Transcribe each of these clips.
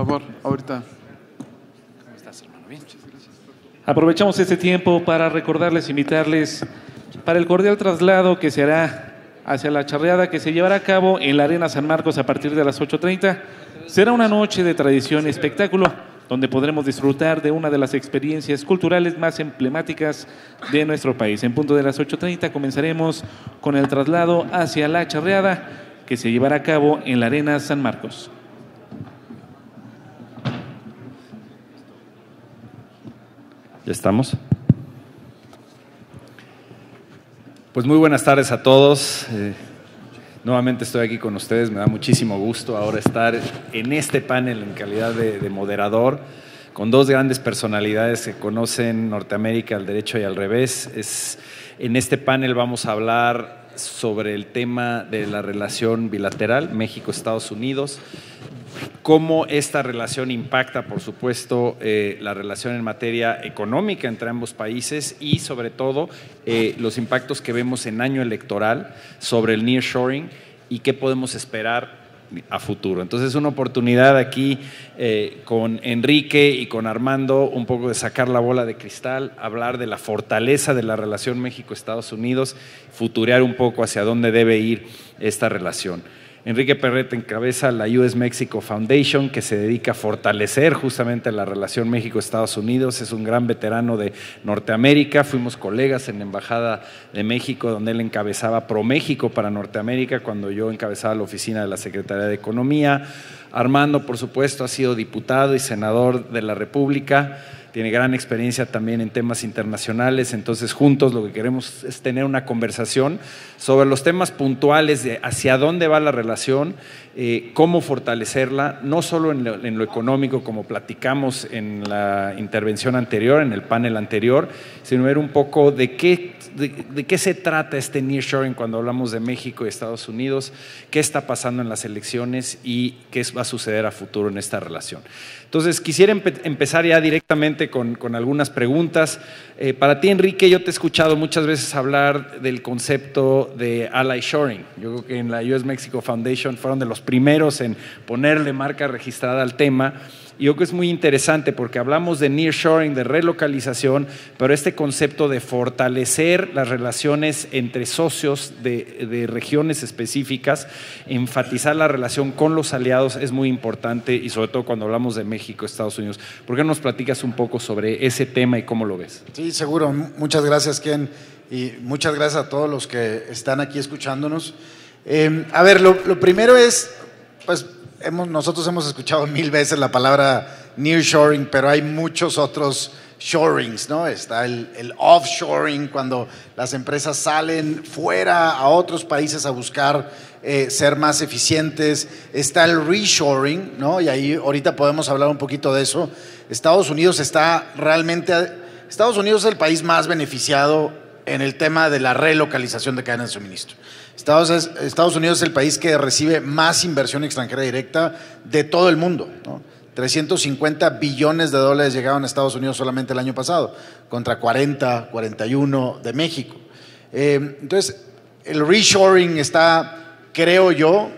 favor, ahorita. ¿Cómo estás, hermano? Bien. Aprovechamos este tiempo para recordarles, invitarles para el cordial traslado que se hará hacia la charreada que se llevará a cabo en la Arena San Marcos a partir de las 8:30. Será una noche de tradición y espectáculo donde podremos disfrutar de una de las experiencias culturales más emblemáticas de nuestro país. En punto de las 8:30 comenzaremos con el traslado hacia la charreada que se llevará a cabo en la Arena San Marcos. ¿Ya estamos? Pues muy buenas tardes a todos. Nuevamente estoy aquí con ustedes, me da muchísimo gusto ahora estar en este panel en calidad de moderador con dos grandes personalidades que conocen Norteamérica al derecho y al revés. En este panel vamos a hablar sobre el tema de la relación bilateral México-Estados Unidos, cómo esta relación impacta, por supuesto, la relación en materia económica entre ambos países y, sobre todo, los impactos que vemos en año electoral sobre el nearshoring y qué podemos esperar a futuro. Entonces, es una oportunidad aquí con Enrique y con Armando un poco de sacar la bola de cristal, hablar de la fortaleza de la relación México-Estados Unidos, futurear un poco hacia dónde debe ir esta relación. Enrique Perret encabeza la US Mexico Foundation, que se dedica a fortalecer justamente la relación México-Estados Unidos. Es un gran veterano de Norteamérica. Fuimos colegas en la Embajada de México, donde él encabezaba ProMéxico para Norteamérica, cuando yo encabezaba la oficina de la Secretaría de Economía. Armando, por supuesto, ha sido diputado y senador de la República. Tiene gran experiencia también en temas internacionales, entonces juntos lo que queremos es tener una conversación sobre los temas puntuales de hacia dónde va la relación, cómo fortalecerla, no solo en lo económico como platicamos en la intervención anterior, en el panel anterior, sino ver un poco de qué se trata este nearshoring cuando hablamos de México y Estados Unidos, qué está pasando en las elecciones y qué va a suceder a futuro en esta relación. Entonces, quisiera empezar ya directamente con algunas preguntas. Para ti, Enrique, yo te he escuchado muchas veces hablar del concepto de ally shoring. Yo creo que en la US Mexico Foundation fueron de los primeros en ponerle marca registrada al tema. Y yo creo que es muy interesante porque hablamos de nearshoring, de relocalización, pero este concepto de fortalecer las relaciones entre socios de regiones específicas, enfatizar la relación con los aliados es muy importante y sobre todo cuando hablamos de México, Estados Unidos. ¿Por qué no nos platicas un poco sobre ese tema y cómo lo ves? Sí, seguro. Muchas gracias, Ken, y muchas gracias a todos los que están aquí escuchándonos. A ver, lo primero es, pues, nosotros hemos escuchado 1000 veces la palabra nearshoring, pero hay muchos otros shorings, ¿no? Está el offshoring, cuando las empresas salen fuera a otros países a buscar ser más eficientes. Está el reshoring, ¿no? Y ahí ahorita podemos hablar un poquito de eso. Estados Unidos es el país más beneficiado en el tema de la relocalización de cadenas de suministro. Estados Unidos es el país que recibe más inversión extranjera directa de todo el mundo, ¿no? 350 billones de dólares llegaron a Estados Unidos solamente el año pasado, contra 41 de México. Entonces, el reshoring está, creo yo,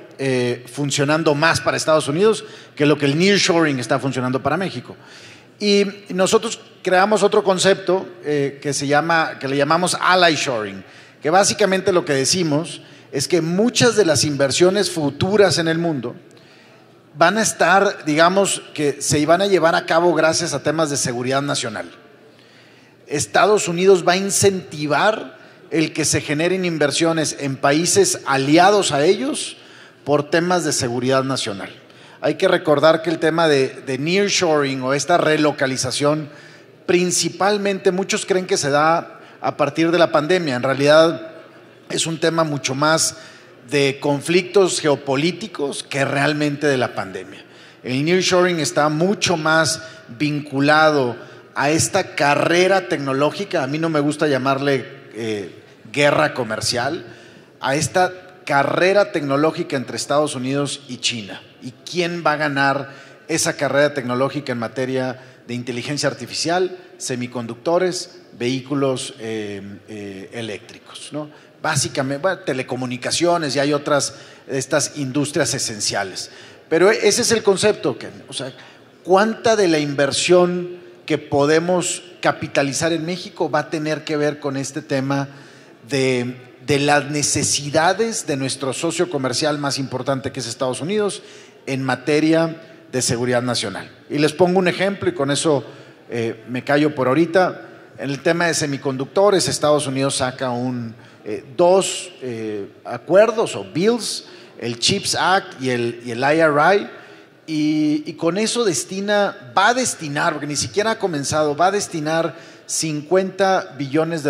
funcionando más para Estados Unidos que lo que el nearshoring está funcionando para México. Y nosotros creamos otro concepto que le llamamos ally shoring, que básicamente lo que decimos es que muchas de las inversiones futuras en el mundo van a estar, digamos, que se van a llevar a cabo gracias a temas de seguridad nacional. Estados Unidos va a incentivar el que se generen inversiones en países aliados a ellos por temas de seguridad nacional. Hay que recordar que el tema de nearshoring o esta relocalización, principalmente muchos creen que se da a partir de la pandemia. En realidad es un tema mucho más de conflictos geopolíticos que realmente de la pandemia. El nearshoring está mucho más vinculado a esta carrera tecnológica, a mí no me gusta llamarle guerra comercial, a esta carrera tecnológica entre Estados Unidos y China. ¿Y quién va a ganar esa carrera tecnológica en materia de inteligencia artificial, semiconductores, vehículos eléctricos, ¿no? Básicamente, bueno, telecomunicaciones, y hay otras, estas industrias esenciales. Pero ese es el concepto, Ken. O sea, ¿cuánta de la inversión que podemos capitalizar en México va a tener que ver con este tema de las necesidades de nuestro socio comercial más importante, que es Estados Unidos, en materia de seguridad nacional? Y les pongo un ejemplo y con eso me callo por ahorita. En el tema de semiconductores, Estados Unidos saca dos acuerdos o bills, el CHIPS Act y el IRA, y con eso va a destinar, porque ni siquiera ha comenzado, va a destinar $50 billones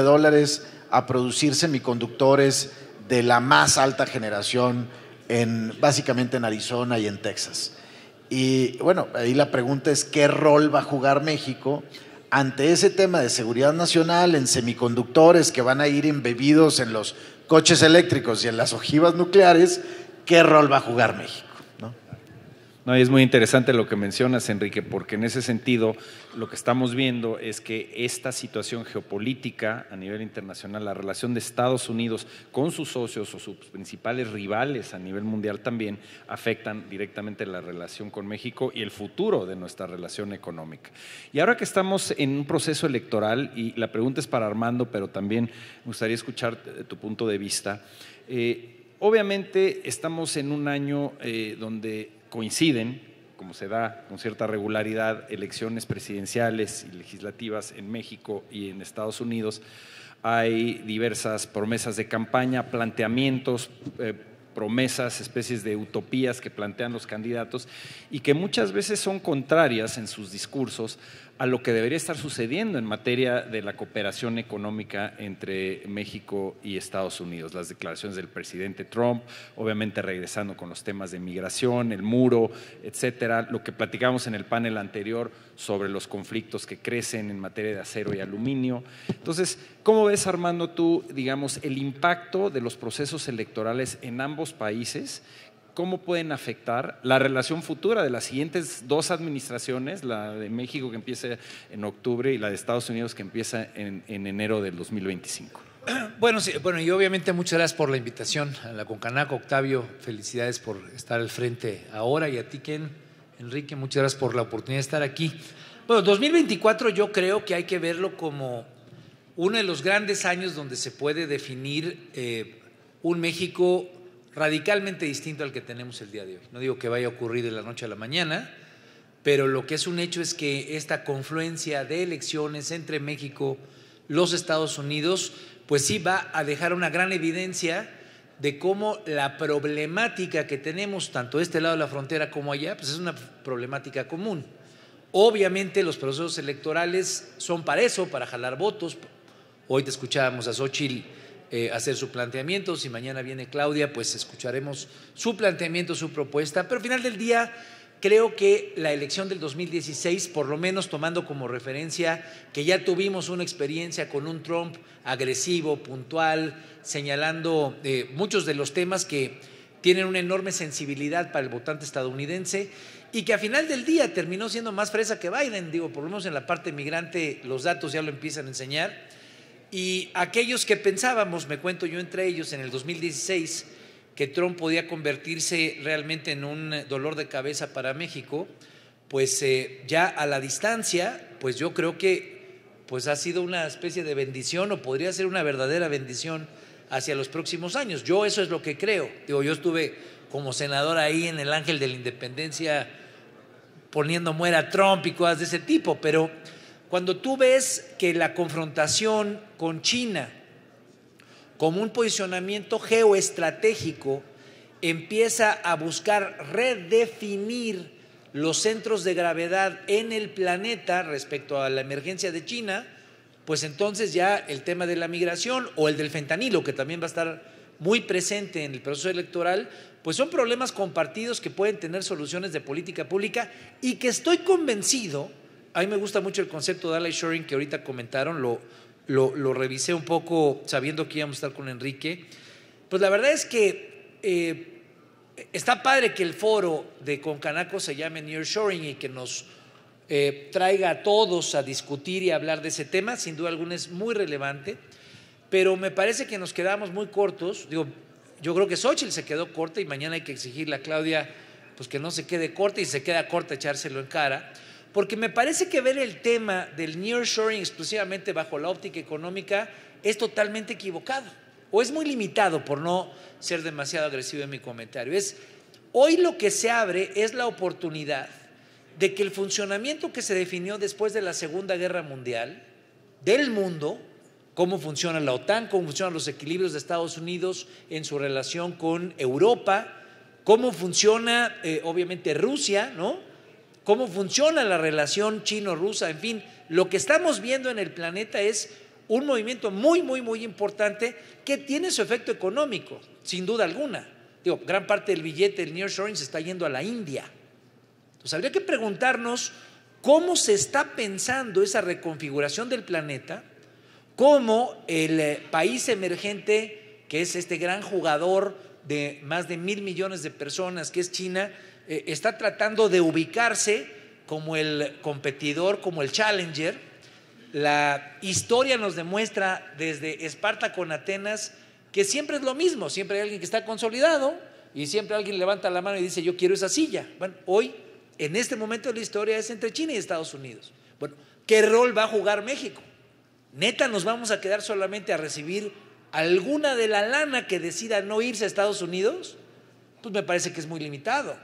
a producir semiconductores de la más alta generación, básicamente en Arizona y en Texas. Y bueno, ahí la pregunta es ¿qué rol va a jugar México ante ese tema de seguridad nacional en semiconductores que van a ir embebidos en los coches eléctricos y en las ojivas nucleares? ¿Qué rol va a jugar México? No, y es muy interesante lo que mencionas, Enrique, porque en ese sentido lo que estamos viendo es que esta situación geopolítica a nivel internacional, la relación de Estados Unidos con sus socios o sus principales rivales a nivel mundial también afectan directamente la relación con México y el futuro de nuestra relación económica. Y ahora que estamos en un proceso electoral, y la pregunta es para Armando, pero también me gustaría escuchar tu punto de vista. Obviamente estamos en un año donde coinciden, como se da con cierta regularidad, elecciones presidenciales y legislativas en México y en Estados Unidos. Hay diversas promesas de campaña, planteamientos, promesas, especies de utopías que plantean los candidatos y que muchas veces son contrarias en sus discursos a lo que debería estar sucediendo en materia de la cooperación económica entre México y Estados Unidos. Las declaraciones del presidente Trump, obviamente regresando con los temas de migración, el muro, etcétera, lo que platicamos en el panel anterior sobre los conflictos que crecen en materia de acero y aluminio. Entonces, ¿cómo ves, Armando, tú, digamos, el impacto de los procesos electorales en ambos países? ¿Cómo pueden afectar la relación futura de las siguientes dos administraciones, la de México que empieza en octubre y la de Estados Unidos que empieza en enero del 2025? Bueno, sí, y obviamente muchas gracias por la invitación a la Concanaco. Octavio, felicidades por estar al frente ahora, y a ti, Ken, Enrique, muchas gracias por la oportunidad de estar aquí. Bueno, 2024 yo creo que hay que verlo como uno de los grandes años donde se puede definir un México radicalmente distinto al que tenemos el día de hoy. No digo que vaya a ocurrir de la noche a la mañana, pero lo que es un hecho es que esta confluencia de elecciones entre México, los Estados Unidos, pues sí va a dejar una gran evidencia de cómo la problemática que tenemos tanto de este lado de la frontera como allá, pues es una problemática común. Obviamente los procesos electorales son para eso, para jalar votos. Hoy te escuchábamos a Xóchitl hacer su planteamiento, si mañana viene Claudia, pues escucharemos su planteamiento, su propuesta, pero al final del día creo que la elección del 2016, por lo menos tomando como referencia que ya tuvimos una experiencia con un Trump agresivo, puntual, señalando muchos de los temas que tienen una enorme sensibilidad para el votante estadounidense y que al final del día terminó siendo más fresa que Biden, digo, por lo menos en la parte migrante los datos ya lo empiezan a enseñar. Y aquellos que pensábamos, me cuento yo entre ellos, en el 2016, que Trump podía convertirse realmente en un dolor de cabeza para México, pues ya a la distancia, pues yo creo que pues ha sido una especie de bendición o podría ser una verdadera bendición hacia los próximos años. Yo eso es lo que creo. Digo, yo estuve como senador ahí en el Ángel de la Independencia poniendo muera a Trump y cosas de ese tipo, pero cuando tú ves que la confrontación con China como un posicionamiento geoestratégico empieza a buscar redefinir los centros de gravedad en el planeta respecto a la emergencia de China, pues entonces ya el tema de la migración o el del fentanilo, que también va a estar muy presente en el proceso electoral, pues son problemas compartidos que pueden tener soluciones de política pública y que estoy convencido. A mí me gusta mucho el concepto de ally shoring que ahorita comentaron, lo revisé un poco sabiendo que íbamos a estar con Enrique. Pues la verdad es que está padre que el foro de Concanaco se llame nearshoring y que nos traiga a todos a discutir y a hablar de ese tema. Sin duda alguna es muy relevante, pero me parece que nos quedamos muy cortos. Digo, yo creo que Xóchitl se quedó corta y mañana hay que exigirle a Claudia pues que no se quede corta, y se queda corta echárselo en cara, porque me parece que ver el tema del nearshoring exclusivamente bajo la óptica económica es totalmente equivocado, o es muy limitado, por no ser demasiado agresivo en mi comentario. Hoy lo que se abre es la oportunidad de que el funcionamiento que se definió después de la Segunda Guerra Mundial del mundo, cómo funciona la OTAN, cómo funcionan los equilibrios de Estados Unidos en su relación con Europa, cómo funciona obviamente Rusia, ¿no? Cómo funciona la relación chino-rusa, en fin, lo que estamos viendo en el planeta es un movimiento muy, muy, muy importante que tiene su efecto económico, sin duda alguna. Digo, gran parte del billete del nearshoring se está yendo a la India. Entonces habría que preguntarnos cómo se está pensando esa reconfiguración del planeta, cómo el país emergente, que es este gran jugador de más de 1.000 millones de personas, que es China, está tratando de ubicarse como el competidor, como el challenger. La historia nos demuestra desde Esparta con Atenas que siempre es lo mismo, siempre hay alguien que está consolidado y siempre alguien levanta la mano y dice yo quiero esa silla. Bueno, hoy, en este momento de la historia es entre China y Estados Unidos. Bueno, ¿qué rol va a jugar México? ¿Neta nos vamos a quedar solamente a recibir alguna de la lana que decida no irse a Estados Unidos? Pues me parece que es muy limitado.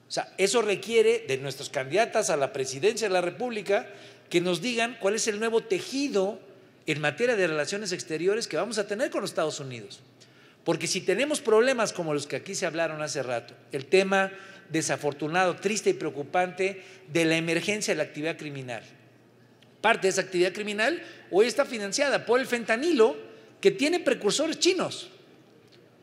O sea, eso requiere de nuestros candidatas a la presidencia de la República que nos digan cuál es el nuevo tejido en materia de relaciones exteriores que vamos a tener con los Estados Unidos. Porque si tenemos problemas como los que aquí se hablaron hace rato, el tema desafortunado, triste y preocupante de la emergencia de la actividad criminal. Parte de esa actividad criminal hoy está financiada por el fentanilo, que tiene precursores chinos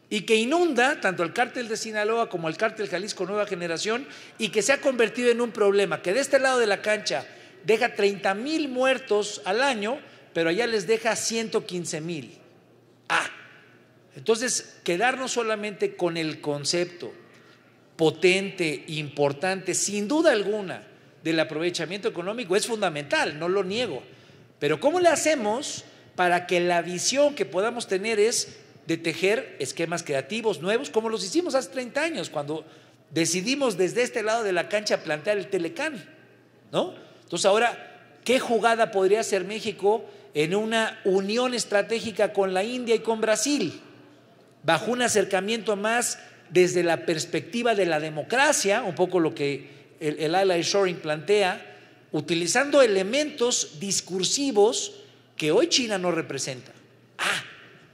y que inunda tanto el cártel de Sinaloa como el cártel Jalisco Nueva Generación, y que se ha convertido en un problema que de este lado de la cancha deja 30,000 muertos al año, pero allá les deja 115,000. Entonces, quedarnos solamente con el concepto potente, importante, sin duda alguna, del aprovechamiento económico es fundamental, no lo niego, pero ¿cómo le hacemos para que la visión que podamos tener es de tejer esquemas creativos nuevos, como los hicimos hace 30 años, cuando decidimos desde este lado de la cancha plantear el Telecán, ¿no? Entonces ahora, ¿qué jugada podría hacer México en una unión estratégica con la India y con Brasil, bajo un acercamiento más desde la perspectiva de la democracia, un poco lo que el ally shoring plantea, utilizando elementos discursivos que hoy China no representa?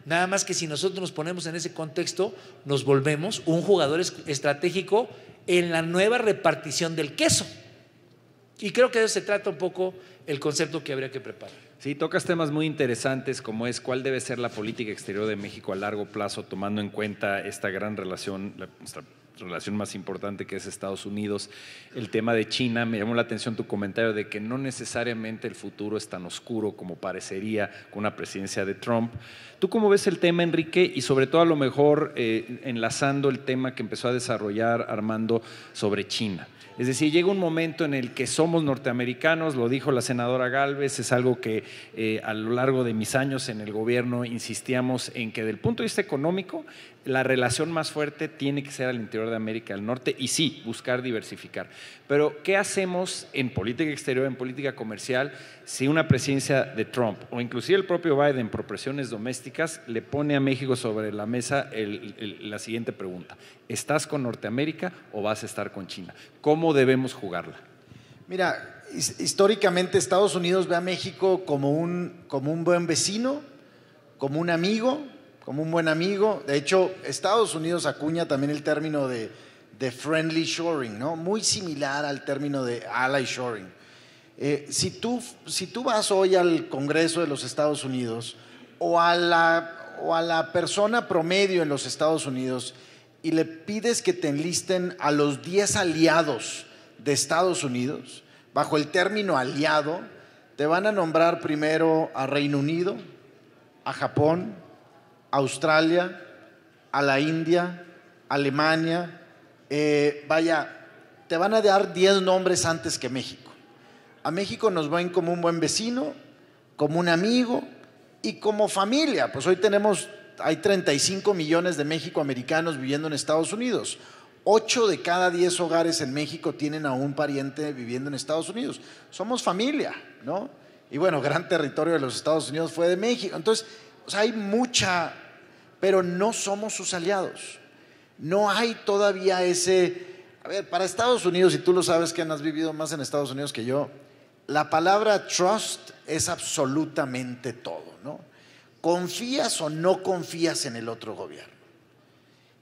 Nada más que si nosotros nos ponemos en ese contexto, nos volvemos un jugador estratégico en la nueva repartición del queso. Y creo que de eso se trata un poco el concepto que habría que preparar. Sí, tocas temas muy interesantes como es cuál debe ser la política exterior de México a largo plazo, tomando en cuenta esta gran relación, nuestra relación más importante que es Estados Unidos. El tema de China, me llamó la atención tu comentario de que no necesariamente el futuro es tan oscuro como parecería con una presidencia de Trump. ¿Tú cómo ves el tema, Enrique? Y sobre todo a lo mejor enlazando el tema que empezó a desarrollar Armando sobre China. Es decir, llega un momento en el que somos norteamericanos, lo dijo la senadora Gálvez, es algo que a lo largo de mis años en el gobierno insistíamos en que del punto de vista económico la relación más fuerte tiene que ser al interior de América del Norte y sí, buscar diversificar. Pero ¿qué hacemos en política exterior, en política comercial, si una presidencia de Trump o inclusive el propio Biden por presiones domésticas le pone a México sobre la mesa la siguiente pregunta? ¿Estás con Norteamérica o vas a estar con China? ¿Cómo debemos jugarla? Mira, históricamente Estados Unidos ve a México como un buen vecino, como un amigo, como un buen amigo. De hecho, Estados Unidos acuña también el término de friendly shoring, ¿no? Muy similar al término de ally shoring. Si tú vas hoy al Congreso de los Estados Unidos o a la persona promedio en los Estados Unidos y le pides que te enlisten a los 10 aliados de Estados Unidos, bajo el término aliado, te van a nombrar primero a Reino Unido, a Japón, a Australia, a la India, Alemania, te van a dar 10 nombres antes que México. A México nos ven como un buen vecino, como un amigo y como familia. Pues hoy hay 35 millones de mexicoamericanos viviendo en Estados Unidos. 8 de cada 10 hogares en México tienen a un pariente viviendo en Estados Unidos. Somos familia, ¿no? Y bueno, gran territorio de los Estados Unidos fue de México. Entonces, o sea, hay mucha, pero no somos sus aliados. No hay todavía ese... A ver, para Estados Unidos, y tú lo sabes que has vivido más en Estados Unidos que yo, la palabra trust es absolutamente todo, ¿no? ¿Confías o no confías en el otro gobierno?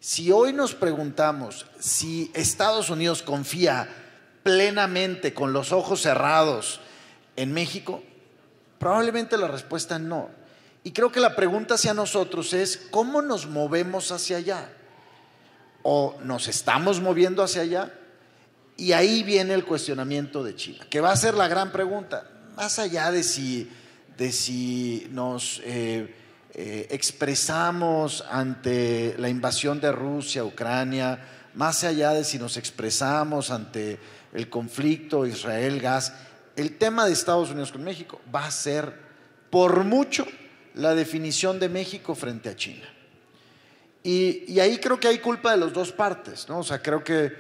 Si hoy nos preguntamos si Estados Unidos confía plenamente, con los ojos cerrados, en México, probablemente la respuesta es no. Y creo que la pregunta hacia nosotros es, ¿cómo nos movemos hacia allá? ¿O nos estamos moviendo hacia allá? Y ahí viene el cuestionamiento de China, que va a ser la gran pregunta, más allá de si nos expresamos ante la invasión de Rusia a Ucrania, más allá de si nos expresamos ante el conflicto Israel-Gas. El tema de Estados Unidos con México va a ser por mucho la definición de México frente a China. Y ahí creo que hay culpa de las dos partes, ¿no? O sea, creo que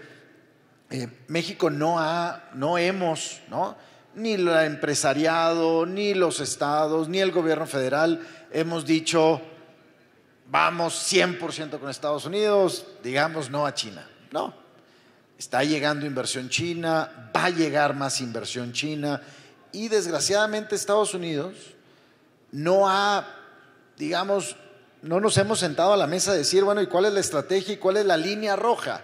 México no hemos, ¿no?, ni el empresariado, ni los estados, ni el gobierno federal hemos dicho vamos 100% con Estados Unidos, digamos no a China. No, está llegando inversión china, va a llegar más inversión china y desgraciadamente Estados Unidos no nos hemos sentado a la mesa a decir, bueno, ¿y cuál es la estrategia y cuál es la línea roja?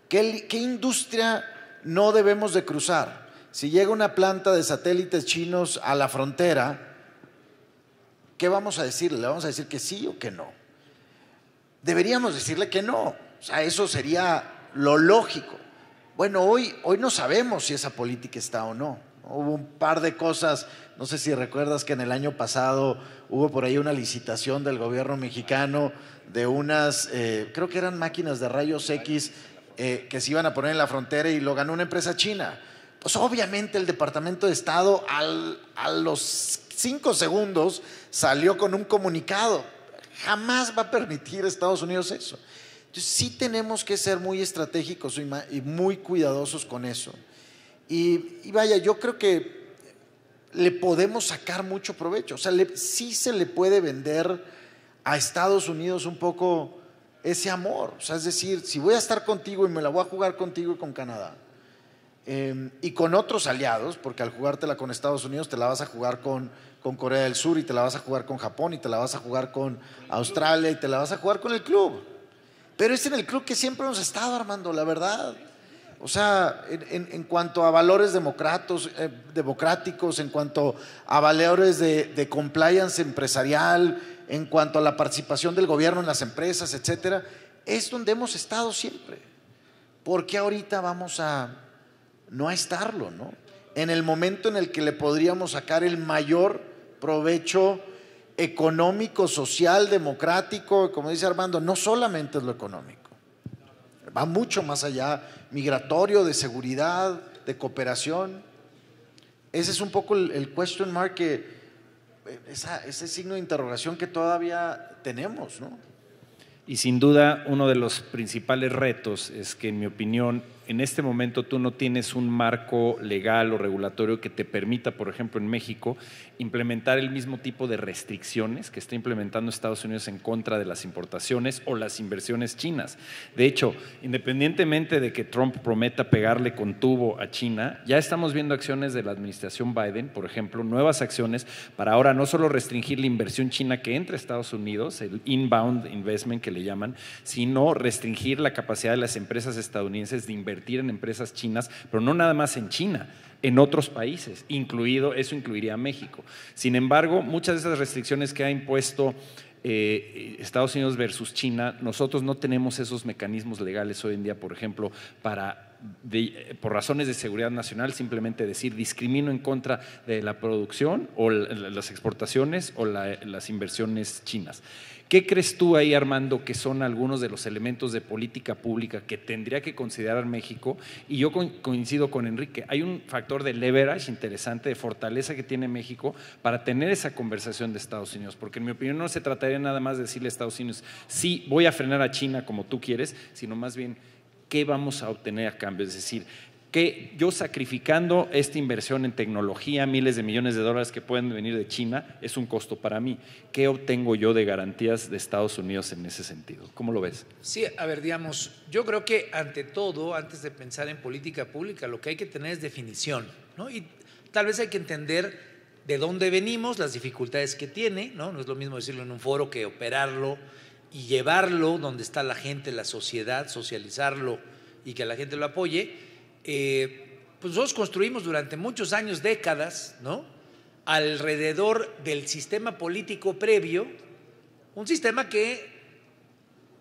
¿Qué industria no debemos de cruzar? Si llega una planta de satélites chinos a la frontera, ¿qué vamos a decirle? ¿Le vamos a decir que sí o que no? Deberíamos decirle que no. O sea, eso sería lo lógico. Bueno, hoy no sabemos si esa política está o no. Hubo un par de cosas, no sé si recuerdas que en el año pasado hubo por ahí una licitación del gobierno mexicano de unas, creo que eran máquinas de rayos X que se iban a poner en la frontera y lo ganó una empresa china. Pues obviamente el Departamento de Estado a los 5 segundos salió con un comunicado. Jamás va a permitir Estados Unidos eso. Entonces sí tenemos que ser muy estratégicos y muy cuidadosos con eso. Y vaya, yo creo que le podemos sacar mucho provecho. O sea, sí se le puede vender a Estados Unidos un poco ese amor. O sea, es decir, si voy a estar contigo y me la voy a jugar contigo y con Canadá, y con otros aliados, porque al jugártela con Estados Unidos te la vas a jugar con Corea del Sur y te la vas a jugar con Japón y te la vas a jugar con Australia y te la vas a jugar con el club. Pero es en el club que siempre hemos estado, Armando, la verdad. O sea, en cuanto a valores democráticos, en cuanto a valores de compliance empresarial, en cuanto a la participación del gobierno en las empresas, etcétera, es donde hemos estado siempre. ¿Por qué ahorita vamos a no estarlo, ¿no? En el momento en el que le podríamos sacar el mayor provecho económico, social, democrático, como dice Armando, no solamente es lo económico, va mucho más allá, migratorio, de seguridad, de cooperación. Ese es un poco el question mark, ese signo de interrogación que todavía tenemos, ¿no? Y sin duda uno de los principales retos es que, en mi opinión, en este momento tú no tienes un marco legal o regulatorio que te permita, por ejemplo, en México, implementar el mismo tipo de restricciones que está implementando Estados Unidos en contra de las importaciones o las inversiones chinas. De hecho, independientemente de que Trump prometa pegarle con tubo a China, ya estamos viendo acciones de la administración Biden, por ejemplo, nuevas acciones para ahora no solo restringir la inversión china que entra a Estados Unidos, el inbound investment que le llaman, sino restringir la capacidad de las empresas estadounidenses de invertir en empresas chinas, pero no nada más en China, en otros países, eso incluiría a México. Sin embargo, muchas de esas restricciones que ha impuesto Estados Unidos versus China, nosotros no tenemos esos mecanismos legales hoy en día, por ejemplo, por razones de seguridad nacional, simplemente decir discrimino en contra de la producción o las exportaciones o las inversiones chinas. ¿Qué crees tú ahí, Armando, que son algunos de los elementos de política pública que tendría que considerar México? Y yo coincido con Enrique, hay un factor de leverage interesante, de fortaleza que tiene México para tener esa conversación de Estados Unidos, porque en mi opinión no se trataría nada más de decirle a Estados Unidos, sí, voy a frenar a China como tú quieres, sino más bien, ¿qué vamos a obtener a cambio? Es decir, que yo sacrificando esta inversión en tecnología, miles de millones de dólares que pueden venir de China, es un costo para mí. ¿Qué obtengo yo de garantías de Estados Unidos en ese sentido? ¿Cómo lo ves? Sí, a ver, digamos, yo creo que ante todo, antes de pensar en política pública, lo que hay que tener es definición, ¿no? Y tal vez hay que entender de dónde venimos, las dificultades que tiene, ¿no? No es lo mismo decirlo en un foro que operarlo y llevarlo donde está la gente, la sociedad, socializarlo y que la gente lo apoye. Pues nosotros construimos durante muchos años, décadas, ¿no?, alrededor del sistema político previo, un sistema que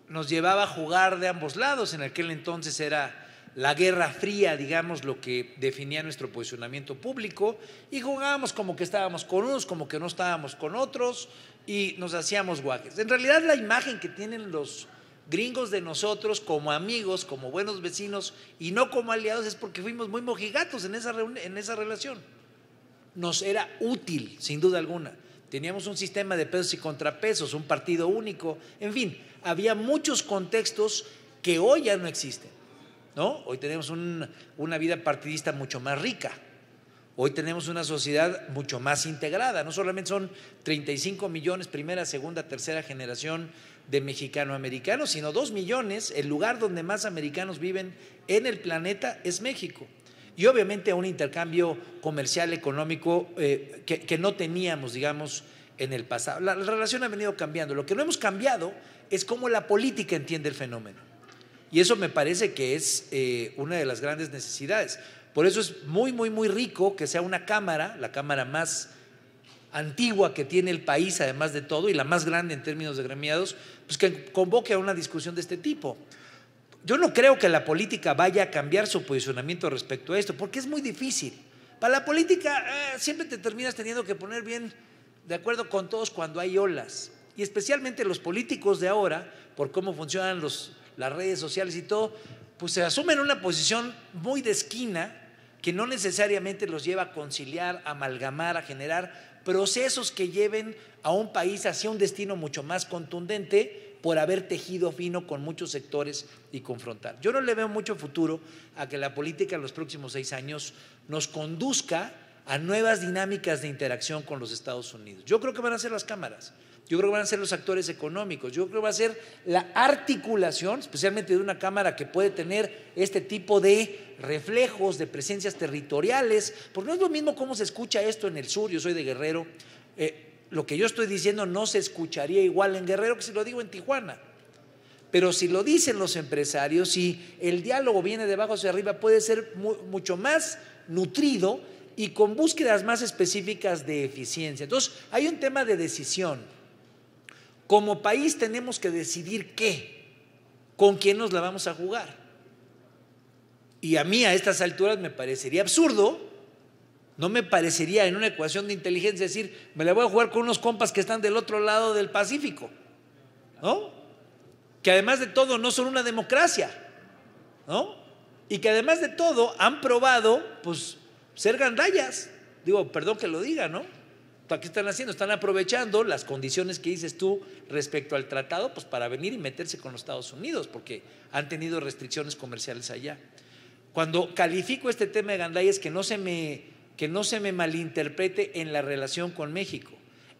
nos llevaba a jugar de ambos lados. En aquel entonces era la Guerra Fría, digamos, lo que definía nuestro posicionamiento público, y jugábamos como que estábamos con unos, como que no estábamos con otros, y nos hacíamos guajes. En realidad, la imagen que tienen los gringos de nosotros como amigos, como buenos vecinos y no como aliados, es porque fuimos muy mojigatos en esa relación. Nos era útil, sin duda alguna. Teníamos un sistema de pesos y contrapesos, un partido único, en fin, había muchos contextos que hoy ya no existen, ¿no? Hoy tenemos una vida partidista mucho más rica. Hoy tenemos una sociedad mucho más integrada. No solamente son 35 millones, primera, segunda, tercera generación de mexicano-americanos, sino 2 millones. El lugar donde más americanos viven en el planeta es México. Y obviamente un intercambio comercial, económico que no teníamos, digamos, en el pasado. La relación ha venido cambiando. Lo que no hemos cambiado es cómo la política entiende el fenómeno. Y eso me parece que es una de las grandes necesidades. Por eso es muy, muy, muy rico que sea una cámara, la cámara más antigua que tiene el país, además de todo, y la más grande en términos de gremiados, pues que convoque a una discusión de este tipo. Yo no creo que la política vaya a cambiar su posicionamiento respecto a esto, porque es muy difícil. Para la política siempre te terminas teniendo que poner bien de acuerdo con todos cuando hay olas, y especialmente los políticos de ahora, por cómo funcionan las redes sociales y todo, pues se asumen una posición muy de esquina, que no necesariamente los lleva a conciliar, a amalgamar, a generar procesos que lleven a un país hacia un destino mucho más contundente por haber tejido fino con muchos sectores y confrontar. Yo no le veo mucho futuro a que la política en los próximos 6 años nos conduzca a nuevas dinámicas de interacción con los Estados Unidos. Yo creo que van a ser las cámaras. Yo creo que van a ser los actores económicos, yo creo que va a ser la articulación, especialmente de una cámara que puede tener este tipo de reflejos, de presencias territoriales, porque no es lo mismo cómo se escucha esto en el sur. Yo soy de Guerrero, lo que yo estoy diciendo no se escucharía igual en Guerrero que si lo digo en Tijuana, pero si lo dicen los empresarios, si el diálogo viene de abajo hacia arriba, puede ser mucho más nutrido y con búsquedas más específicas de eficiencia. Entonces, hay un tema de decisión. Como país tenemos que decidir con quién nos la vamos a jugar. Y a mí a estas alturas me parecería absurdo, no me parecería en una ecuación de inteligencia decir, me la voy a jugar con unos compas que están del otro lado del Pacífico, ¿no? Que además de todo no son una democracia, ¿no? Y que además de todo han probado, pues, ser gandallas. Digo, perdón que lo diga, ¿no? ¿Qué están haciendo? Están aprovechando las condiciones que dices tú respecto al tratado, pues para venir y meterse con los Estados Unidos, porque han tenido restricciones comerciales allá. Cuando califico este tema de gandalla es que no se me malinterprete en la relación con México.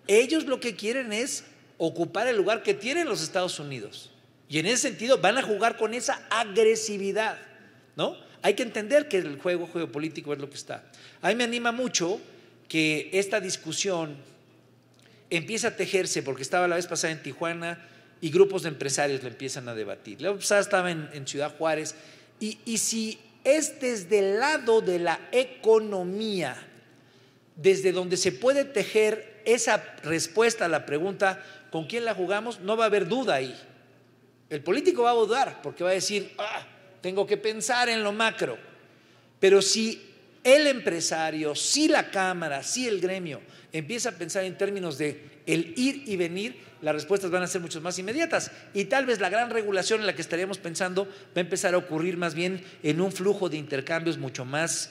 Ellos lo que quieren es ocupar el lugar que tienen los Estados Unidos. Y en ese sentido van a jugar con esa agresividad, ¿no? Hay que entender que el juego geopolítico es lo que está. A mí me anima mucho que esta discusión empieza a tejerse, porque estaba la vez pasada en Tijuana y grupos de empresarios lo empiezan a debatir. La vez pasada estaba en Ciudad Juárez, y si es desde el lado de la economía, desde donde se puede tejer esa respuesta a la pregunta ¿con quién la jugamos?, no va a haber duda ahí. El político va a dudar porque va a decir, tengo que pensar en lo macro. Pero si el empresario, si la Cámara, si el gremio empieza a pensar en términos de el ir y venir, las respuestas van a ser mucho más inmediatas, y tal vez la gran regulación en la que estaríamos pensando va a empezar a ocurrir más bien en un flujo de intercambios mucho más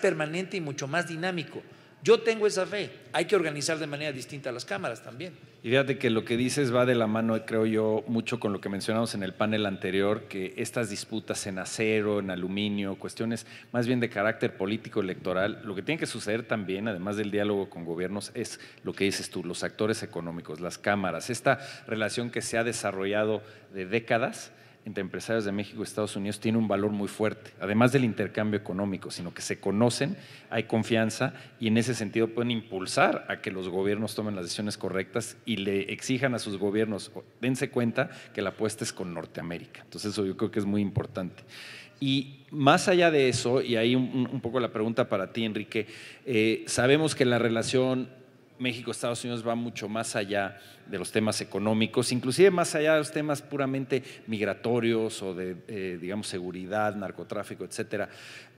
permanente y mucho más dinámico. Yo tengo esa fe. Hay que organizar de manera distinta las cámaras también. Y fíjate que lo que dices va de la mano, creo yo, mucho con lo que mencionamos en el panel anterior, que estas disputas en acero, en aluminio, cuestiones más bien de carácter político electoral, lo que tiene que suceder también, además del diálogo con gobiernos, es lo que dices tú, los actores económicos, las cámaras, esta relación que se ha desarrollado de décadas entre empresarios de México y Estados Unidos tiene un valor muy fuerte, además del intercambio económico, sino que se conocen, hay confianza y en ese sentido pueden impulsar a que los gobiernos tomen las decisiones correctas y le exijan a sus gobiernos, dense cuenta que la apuesta es con Norteamérica. Entonces eso yo creo que es muy importante. Y más allá de eso, y ahí un poco la pregunta para ti, Enrique, sabemos que la relación México-Estados Unidos va mucho más allá de los temas económicos, inclusive más allá de los temas puramente migratorios o de, digamos, seguridad, narcotráfico, etcétera.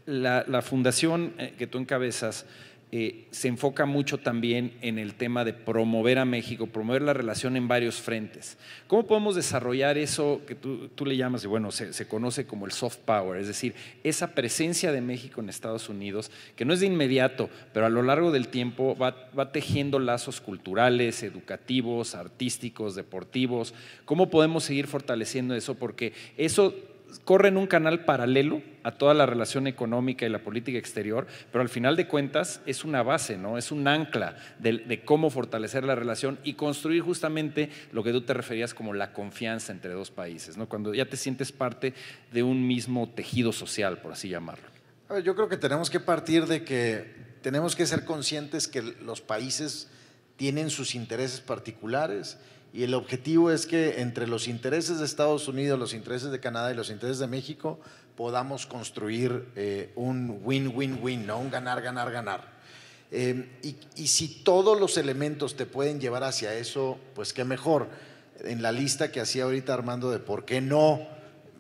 La fundación que tú encabezas se enfoca mucho también en el tema de promover a México, promover la relación en varios frentes. ¿Cómo podemos desarrollar eso que tú le llamas, y bueno, se conoce como el soft power, es decir, esa presencia de México en Estados Unidos, que no es de inmediato, pero a lo largo del tiempo va tejiendo lazos culturales, educativos, artísticos, deportivos? ¿Cómo podemos seguir fortaleciendo eso? Porque eso corre en un canal paralelo a toda la relación económica y la política exterior, pero al final de cuentas es una base, ¿no? Es un ancla de cómo fortalecer la relación y construir justamente lo que tú te referías como la confianza entre dos países, ¿no? Cuando ya te sientes parte de un mismo tejido social, por así llamarlo. A ver, yo creo que tenemos que partir de que tenemos que ser conscientes que los países tienen sus intereses particulares y el objetivo es que entre los intereses de Estados Unidos, los intereses de Canadá y los intereses de México podamos construir un win-win-win, ¿no? Un ganar-ganar-ganar. Y si todos los elementos te pueden llevar hacia eso, pues qué mejor. En la lista que hacía ahorita Armando de por qué no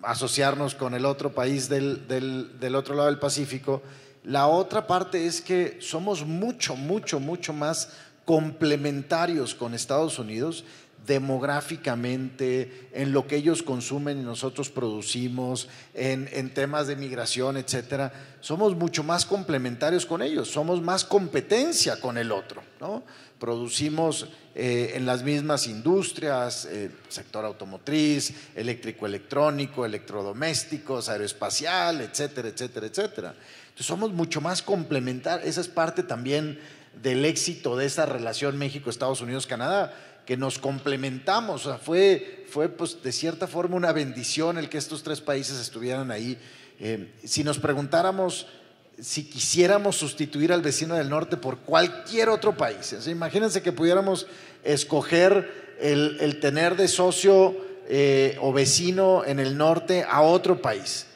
asociarnos con el otro país del otro lado del Pacífico, la otra parte es que somos mucho más complementarios con Estados Unidos demográficamente, en lo que ellos consumen y nosotros producimos, en temas de migración, etcétera. Somos mucho más complementarios con ellos, somos más competencia con el otro, ¿no? Producimos en las mismas industrias, sector automotriz, eléctrico-electrónico, electrodomésticos, aeroespacial, etcétera, etcétera, etcétera. Entonces somos mucho más complementarios. Esa es parte también del éxito de esa relación México-Estados Unidos-Canadá, que nos complementamos. O sea, fue pues, de cierta forma una bendición el que estos tres países estuvieran ahí. Si nos preguntáramos si quisiéramos sustituir al vecino del norte por cualquier otro país, o sea, imagínense que pudiéramos escoger el tener de socio o vecino en el norte a otro país.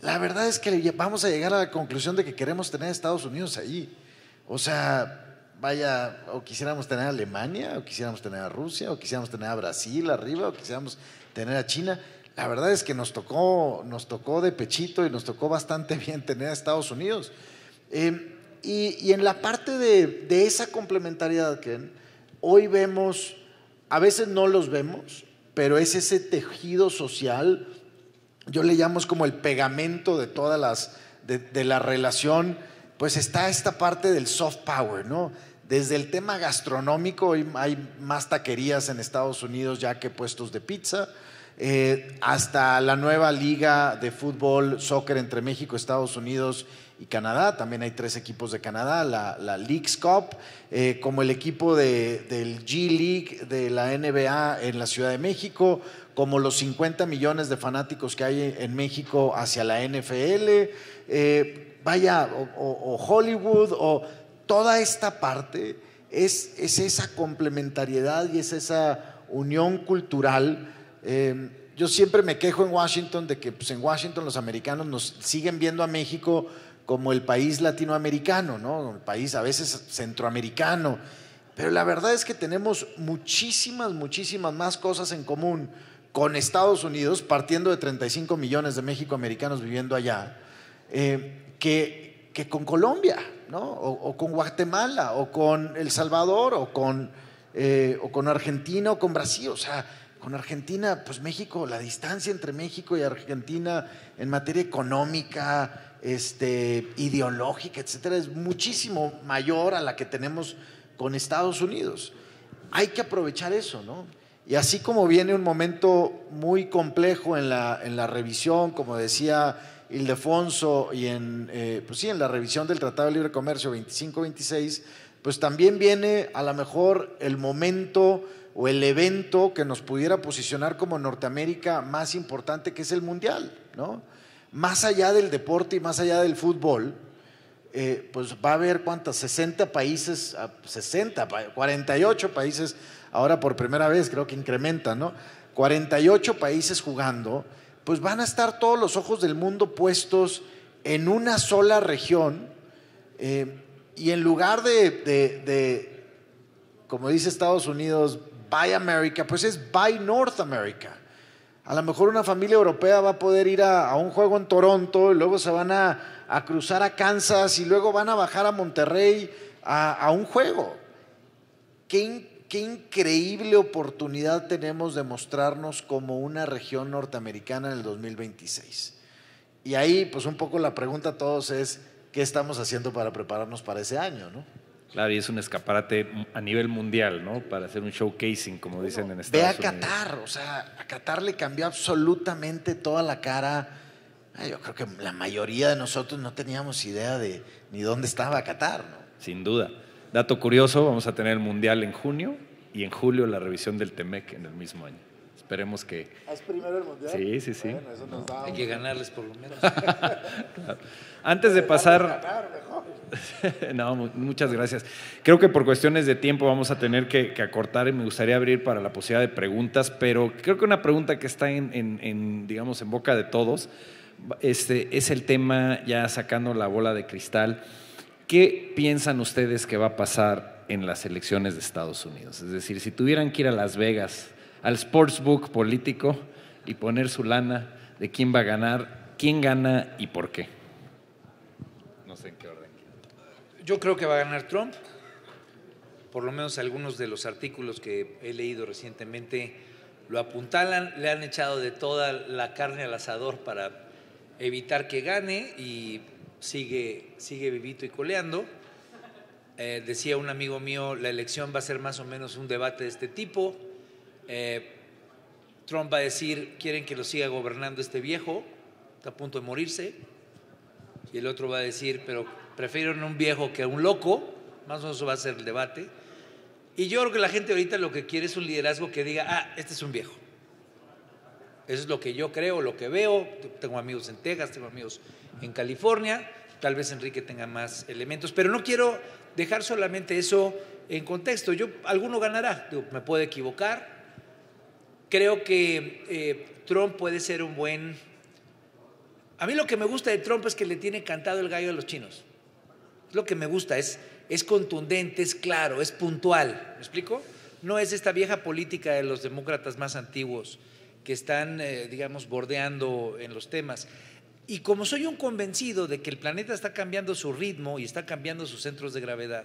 La verdad es que vamos a llegar a la conclusión de que queremos tener a Estados Unidos ahí. O sea, vaya, o quisiéramos tener a Alemania, o quisiéramos tener a Rusia, o quisiéramos tener a Brasil arriba, o quisiéramos tener a China. La verdad es que nos tocó de pechito y nos tocó bastante bien tener a Estados Unidos. Y en la parte de esa complementariedad, Ken, hoy vemos, a veces no los vemos, pero es ese tejido social, yo le llamo como el pegamento de todas de la relación. Pues está esta parte del soft power, ¿no? Desde el tema gastronómico, hoy hay más taquerías en Estados Unidos ya que puestos de pizza, hasta la nueva liga de fútbol, soccer entre México, Estados Unidos y Canadá. También hay 3 equipos de Canadá, la Leagues Cup, como el equipo del G-League de la NBA en la Ciudad de México, como los 50 millones de fanáticos que hay en México hacia la NFL, vaya, o Hollywood, o toda esta parte es esa complementariedad y es esa unión cultural. Yo siempre me quejo en Washington de que pues, en Washington los americanos nos siguen viendo a México como el país latinoamericano, ¿no? El país a veces centroamericano, pero la verdad es que tenemos muchísimas más cosas en común con Estados Unidos, partiendo de 35 millones de mexicoamericanos viviendo allá, que con Colombia, ¿no? O con Guatemala, o con El Salvador, o con Argentina, o con Brasil. O sea, Con Argentina, pues México, la distancia entre México y Argentina en materia económica, ideológica, etcétera, es muchísimo mayor a la que tenemos con Estados Unidos. Hay que aprovechar eso, ¿no? Y así como viene un momento muy complejo en la revisión, como decía Ildefonso, y en la revisión del Tratado de Libre Comercio 25-26, pues también viene a lo mejor el momento o el evento que nos pudiera posicionar como Norteamérica más importante, que es el Mundial, ¿no? Más allá del deporte y más allá del fútbol, pues va a haber ¿cuántas? 60 países, 48 países, ahora por primera vez creo que incrementan, ¿no? 48 países jugando, pues van a estar todos los ojos del mundo puestos en una sola región, y en lugar de, como dice Estados Unidos, Buy America, pues es Buy North America. A lo mejor una familia europea va a poder ir a un juego en Toronto, y luego se van a cruzar a Kansas y luego van a bajar a Monterrey a un juego. Qué increíble oportunidad tenemos de mostrarnos como una región norteamericana en el 2026. Y ahí, pues un poco la pregunta a todos es, ¿qué estamos haciendo para prepararnos para ese año, no? Claro, y es un escaparate a nivel mundial, ¿no? Para hacer un showcasing, como dicen en Estados Unidos. Ve a Qatar, o sea, a Qatar le cambió absolutamente toda la cara. Yo creo que la mayoría de nosotros no teníamos idea de ni dónde estaba Qatar, ¿no? Sin duda. Dato curioso, vamos a tener el Mundial en junio y en julio la revisión del TEMEC en el mismo año. Esperemos que… ¿Es primero el Mundial? Sí. Bueno, eso nos da Hay que ganarles por lo menos. Claro. Antes de pasar… No, muchas gracias. Creo que por cuestiones de tiempo vamos a tener que acortar y me gustaría abrir para la posibilidad de preguntas, pero creo que una pregunta que está digamos, en boca de todos es el tema, ya sacando la bola de cristal. ¿Qué piensan ustedes que va a pasar en las elecciones de Estados Unidos? Es decir, si tuvieran que ir a Las Vegas, al sportsbook político y poner su lana de quién va a ganar, quién gana y por qué. No sé en qué orden. Yo creo que va a ganar Trump. Por lo menos algunos de los artículos que he leído recientemente lo apuntalan, le han echado de toda la carne al asador para evitar que gane y sigue vivito y coleando. Decía un amigo mío, la elección va a ser más o menos un debate de este tipo. Trump va a decir, quieren que lo siga gobernando este viejo, está a punto de morirse. Y el otro va a decir, pero prefiero un viejo que a un loco. Más o menos eso va a ser el debate. Y yo creo que la gente ahorita lo que quiere es un liderazgo que diga, este es un viejo. Eso es lo que yo creo, lo que veo. Tengo amigos en Texas, tengo amigos en California. Tal vez Enrique tenga más elementos, pero no quiero dejar solamente eso en contexto. Alguno ganará, me puedo equivocar. Creo que Trump puede ser un buen… A mí lo que me gusta de Trump es que le tiene cantado el gallo a los chinos. Es lo que me gusta, es contundente, es claro, es puntual. ¿Me explico? No es esta vieja política de los demócratas más antiguos que están, digamos, bordeando en los temas. Y como soy un convencido de que el planeta está cambiando su ritmo y está cambiando sus centros de gravedad,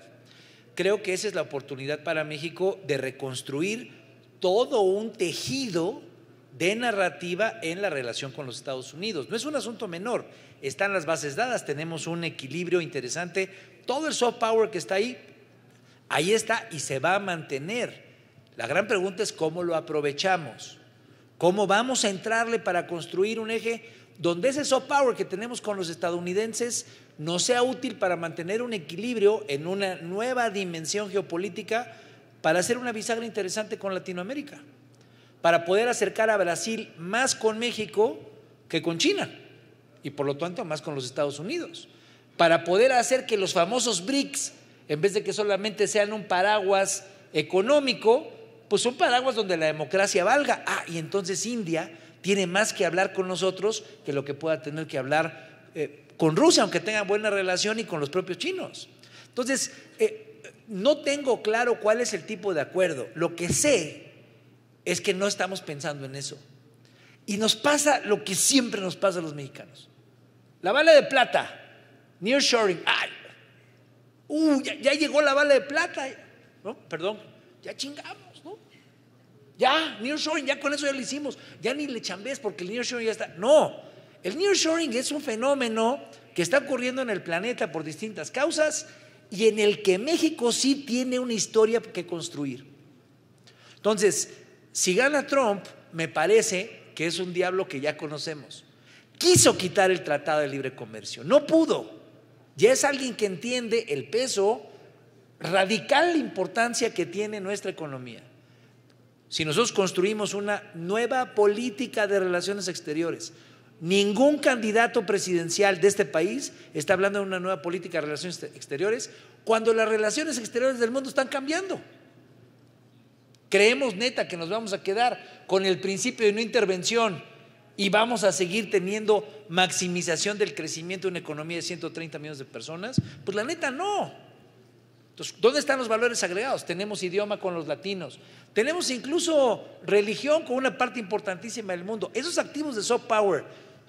creo que esa es la oportunidad para México de reconstruir todo un tejido de narrativa en la relación con los Estados Unidos. No es un asunto menor, están las bases dadas, tenemos un equilibrio interesante, todo el soft power que está ahí está y se va a mantener. La gran pregunta es cómo lo aprovechamos, cómo vamos a entrarle para construir un eje donde ese soft power que tenemos con los estadounidenses nos sea útil para mantener un equilibrio en una nueva dimensión geopolítica, para hacer una bisagra interesante con Latinoamérica, para poder acercar a Brasil más con México que con China y por lo tanto más con los Estados Unidos, para poder hacer que los famosos BRICS, en vez de que solamente sean un paraguas económico, pues son paraguas donde la democracia valga. Y entonces India tiene más que hablar con nosotros que lo que pueda tener que hablar con Rusia, aunque tenga buena relación, y con los propios chinos. Entonces, no tengo claro cuál es el tipo de acuerdo. Lo que sé es que no estamos pensando en eso. Y nos pasa lo que siempre nos pasa a los mexicanos. La bala de plata, nearshoring. Ya llegó la bala de plata. No, perdón, ya chingamos, ¿no? Ya, nearshoring, ya con eso ya lo hicimos. Ya ni le chambes porque el nearshoring ya está. No, el nearshoring es un fenómeno que está ocurriendo en el planeta por distintas causas y en el que México sí tiene una historia que construir. Entonces, si gana Trump, me parece que es un diablo que ya conocemos. Quiso quitar el Tratado de Libre Comercio, no pudo. Ya es alguien que entiende el peso radical, la importancia que tiene nuestra economía. Si nosotros construimos una nueva política de relaciones exteriores, ningún candidato presidencial de este país está hablando de una nueva política de relaciones exteriores cuando las relaciones exteriores del mundo están cambiando. Creemos neta que nos vamos a quedar con el principio de no intervención y vamos a seguir teniendo maximización del crecimiento de una economía de 130 millones de personas. Pues la neta no. Entonces, ¿dónde están los valores agregados? Tenemos idioma con los latinos, tenemos incluso religión con una parte importantísima del mundo. Esos activos de soft power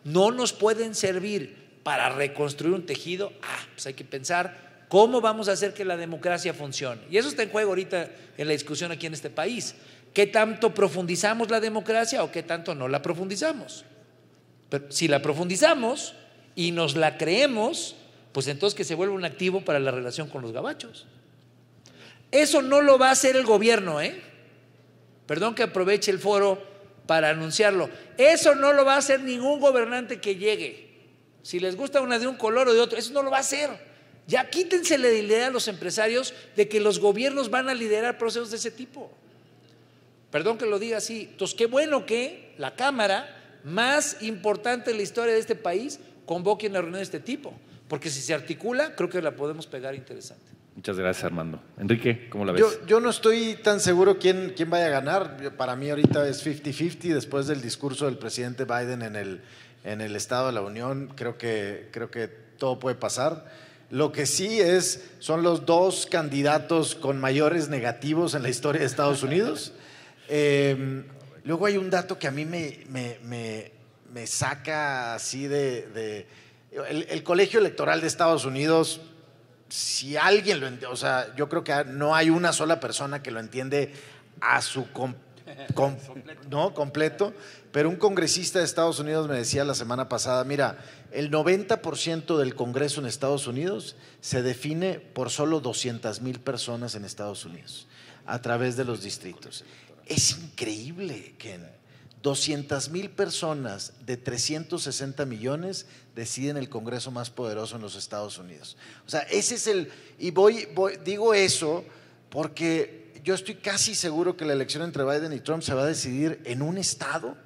no nos pueden servir para reconstruir un tejido. Pues hay que pensar cómo vamos a hacer que la democracia funcione. Y eso está en juego ahorita en la discusión aquí en este país. ¿Qué tanto profundizamos la democracia o qué tanto no la profundizamos? Pero si la profundizamos y nos la creemos, pues entonces que se vuelva un activo para la relación con los gabachos. Eso no lo va a hacer el gobierno, Perdón que aproveche el foro para anunciarlo. Eso no lo va a hacer ningún gobernante que llegue. Si les gusta una de un color o de otro, eso no lo va a hacer. Ya quítense la idea a los empresarios de que los gobiernos van a liderar procesos de ese tipo. Perdón que lo diga así. Entonces, qué bueno que la Cámara más importante de la historia de este país convoque una reunión de este tipo, porque si se articula, creo que la podemos pegar interesante. Muchas gracias, Armando. Enrique, ¿cómo la ves? Yo no estoy tan seguro quién vaya a ganar. Para mí ahorita es 50-50 después del discurso del presidente Biden en el Estado de la Unión. Creo que todo puede pasar. Lo que sí son los dos candidatos con mayores negativos en la historia de Estados Unidos. Luego hay un dato que a mí me saca así el colegio electoral de Estados Unidos. Si alguien lo entiende, o sea, yo creo que no hay una sola persona que lo entiende a su completo, pero un congresista de Estados Unidos me decía la semana pasada, mira, el 90% del Congreso en Estados Unidos se define por solo 200,000 personas en Estados Unidos, a través de los distritos. Es increíble, Ken. 200,000 personas de 360 millones deciden el Congreso más poderoso en los Estados Unidos. O sea, ese es digo eso porque yo estoy casi seguro que la elección entre Biden y Trump se va a decidir en un estado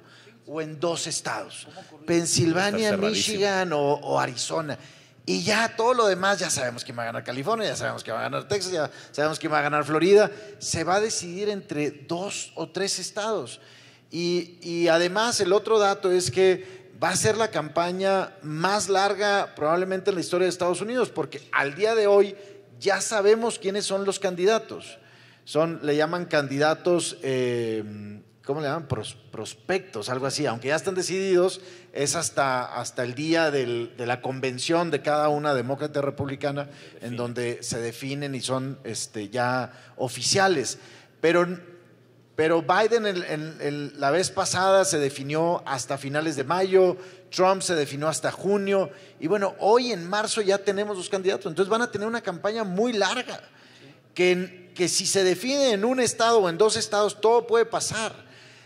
o en dos estados, Pensilvania, Michigan o Arizona. Y ya todo lo demás, ya sabemos quién va a ganar California, ya sabemos quién va a ganar Texas, ya sabemos quién va a ganar Florida. Se va a decidir entre 2 o 3 estados. Y además el otro dato es que va a ser la campaña más larga probablemente en la historia de Estados Unidos, porque al día de hoy ya sabemos quiénes son los candidatos. Le llaman candidatos, ¿cómo le llaman? Prospectos, algo así. Aunque ya están decididos, es hasta el día de la convención de cada una demócrata y republicana, en donde se definen y son ya oficiales. Pero Biden la vez pasada se definió hasta finales de mayo, Trump se definió hasta junio, y bueno, hoy en marzo ya tenemos los candidatos. Entonces van a tener una campaña muy larga, que si se define en un estado o en 2 estados, todo puede pasar.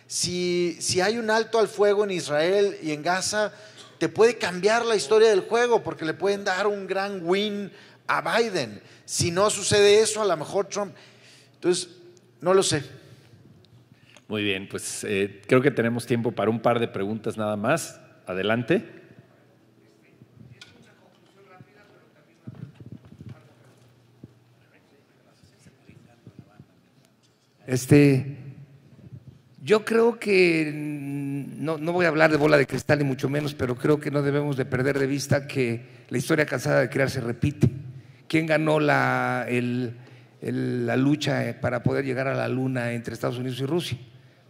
Si hay un alto al fuego en Israel y en Gaza, te puede cambiar la historia del juego, porque le pueden dar un gran win a Biden. Si no sucede eso, a lo mejor Trump. Entonces, no lo sé. Muy bien, pues creo que tenemos tiempo para un par de preguntas nada más. Adelante. Yo creo que no voy a hablar de bola de cristal ni mucho menos, pero creo que no debemos de perder de vista que la historia cansada de crear se repite. ¿Quién ganó la lucha para poder llegar a la luna entre Estados Unidos y Rusia?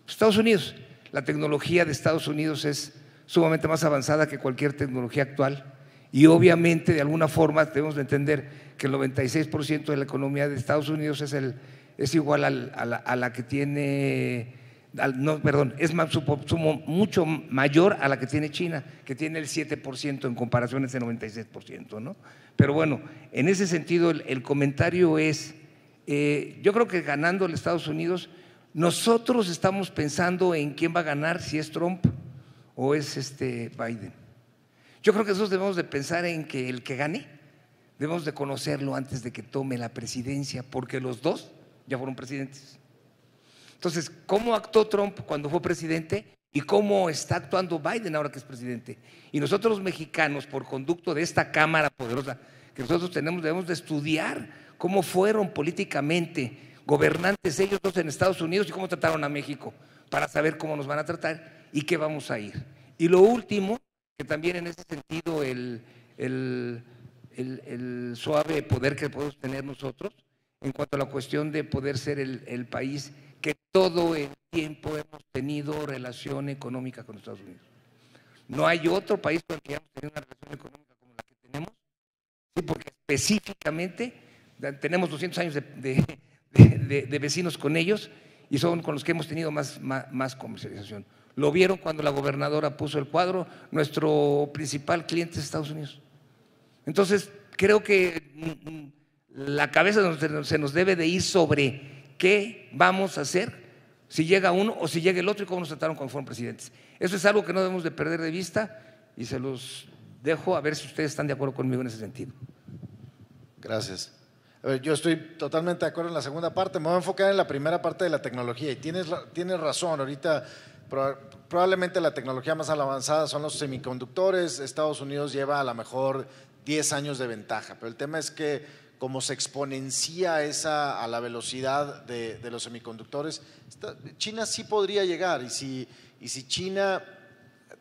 Estados Unidos. La tecnología de Estados Unidos es sumamente más avanzada que cualquier tecnología actual, y obviamente de alguna forma debemos de entender que el 96% de la economía de Estados Unidos es igual a la que tiene No, perdón, es mucho mayor a la que tiene China, que tiene el 7% en comparación a ese 96%, ¿no? Pero bueno, en ese sentido el comentario es, yo creo que ganando el Estados Unidos, nosotros estamos pensando en quién va a ganar, si es Trump o es Biden. Yo creo que nosotros debemos de pensar en que el que gane, debemos de conocerlo antes de que tome la presidencia, porque los dos ya fueron presidentes. Entonces, ¿cómo actuó Trump cuando fue presidente y cómo está actuando Biden ahora que es presidente? Y nosotros los mexicanos, por conducto de esta Cámara poderosa que nosotros tenemos, debemos de estudiar cómo fueron políticamente gobernantes ellos dos en Estados Unidos y cómo trataron a México, para saber cómo nos van a tratar y qué vamos a ir. Y lo último, que también en ese sentido el suave poder que podemos tener nosotros, en cuanto a la cuestión de poder ser el país que todo el tiempo hemos tenido relación económica con Estados Unidos. No hay otro país con el que hayamos tenido una relación económica como la que tenemos, sí, porque específicamente tenemos 200 años de vecinos con ellos y son con los que hemos tenido más comercialización. Lo vieron cuando la gobernadora puso el cuadro, nuestro principal cliente es Estados Unidos. Entonces, creo que la cabeza se nos debe de ir sobre qué vamos a hacer si llega uno o si llega el otro y cómo nos trataron cuando fueron presidentes. Eso es algo que no debemos de perder de vista y se los dejo a ver si ustedes están de acuerdo conmigo en ese sentido. Gracias. A ver, yo estoy totalmente de acuerdo en la segunda parte, me voy a enfocar en la primera parte de la tecnología y tienes razón, ahorita probablemente la tecnología más avanzada son los semiconductores, Estados Unidos lleva a lo mejor 10 años de ventaja, pero el tema es que como se exponencia a la velocidad de los semiconductores, China sí podría llegar y si China,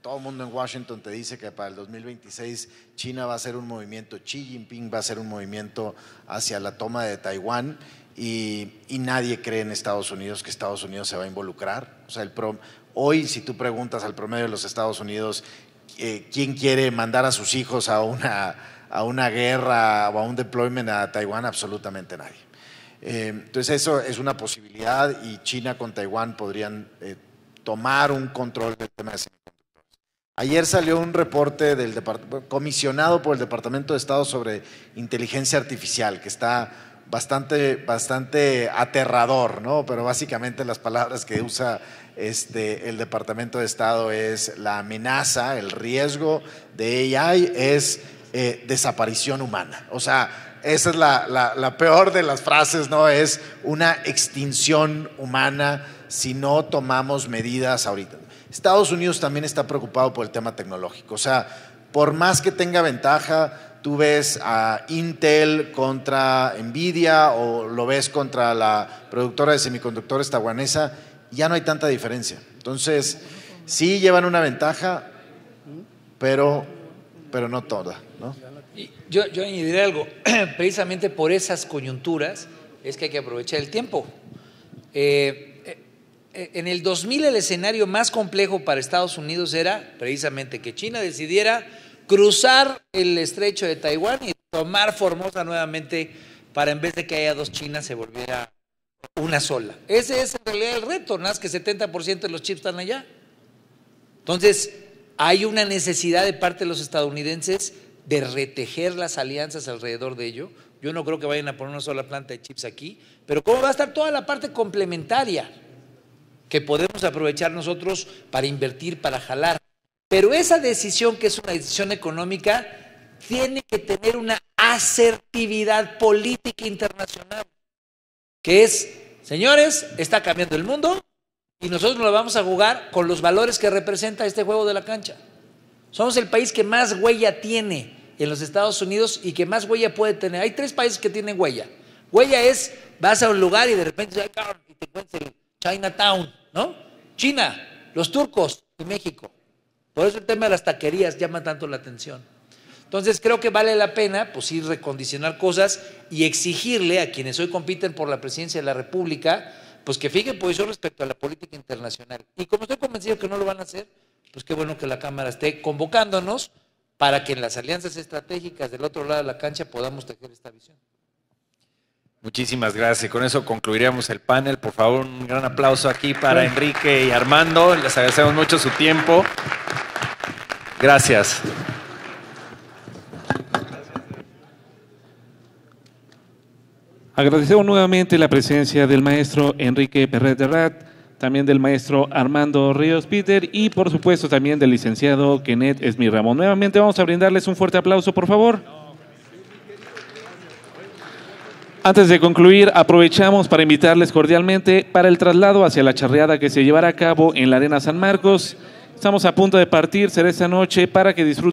todo el mundo en Washington te dice que para el 2026 China va a hacer un movimiento, Xi Jinping va a hacer un movimiento hacia la toma de Taiwán y nadie cree en Estados Unidos que Estados Unidos se va a involucrar. O sea, hoy si tú preguntas al promedio de los Estados Unidos quién quiere mandar a sus hijos a una guerra o a un deployment a Taiwán, absolutamente nadie. Entonces eso es una posibilidad y China con Taiwán podrían tomar un control del tema de semiconductores. Ayer salió un reporte comisionado por el Departamento de Estado sobre inteligencia artificial que está bastante aterrador, ¿no? Pero básicamente las palabras que usa el Departamento de Estado es la amenaza, el riesgo de AI es desaparición humana. O sea, esa es la peor de las frases, ¿no? Es una extinción humana si no tomamos medidas ahorita. Estados Unidos también está preocupado por el tema tecnológico. O sea, por más que tenga ventaja, tú ves a Intel contra Nvidia o lo ves contra la productora de semiconductores taiwanesa, ya no hay tanta diferencia. Entonces, sí llevan una ventaja, pero no toda, ¿no? Yo añadiré algo, precisamente por esas coyunturas es que hay que aprovechar el tiempo. En el 2000 el escenario más complejo para Estados Unidos era precisamente que China decidiera cruzar el estrecho de Taiwán y tomar Formosa nuevamente para en vez de que haya dos Chinas se volviera una sola. Ese es en realidad el reto, nada más que 70% de los chips están allá. Entonces, hay una necesidad de parte de los estadounidenses de retejer las alianzas alrededor de ello. Yo no creo que vayan a poner una sola planta de chips aquí, pero ¿cómo va a estar toda la parte complementaria que podemos aprovechar nosotros para invertir, para jalar? Pero esa decisión, que es una decisión económica, tiene que tener una asertividad política internacional, que es, señores, está cambiando el mundo y nosotros nos lo vamos a jugar con los valores que representa este juego de la cancha. Somos el país que más huella tiene en los Estados Unidos y que más huella puede tener. Hay 3 países que tienen huella. Huella es, vas a un lugar y de repente y te encuentras el Chinatown, ¿no? China, los turcos y México. Por eso el tema de las taquerías llama tanto la atención. Entonces creo que vale la pena pues ir recondicionar cosas y exigirle a quienes hoy compiten por la presidencia de la República pues que fijen posición respecto a la política internacional. Y como estoy convencido que no lo van a hacer, pues qué bueno que la Cámara esté convocándonos para que en las alianzas estratégicas del otro lado de la cancha podamos tejer esta visión. Muchísimas gracias. Con eso concluiríamos el panel. Por favor, un gran aplauso aquí para Enrique y Armando. Les agradecemos mucho su tiempo. Gracias. Agradecemos nuevamente la presencia del maestro Enrique Perret de Rat, también del maestro Armando Ríos Peter y por supuesto también del licenciado Kenneth Esmir Ramón. Nuevamente vamos a brindarles un fuerte aplauso, por favor. Antes de concluir, aprovechamos para invitarles cordialmente para el traslado hacia la charreada que se llevará a cabo en la Arena San Marcos. Estamos a punto de partir, será esta noche para que disfruten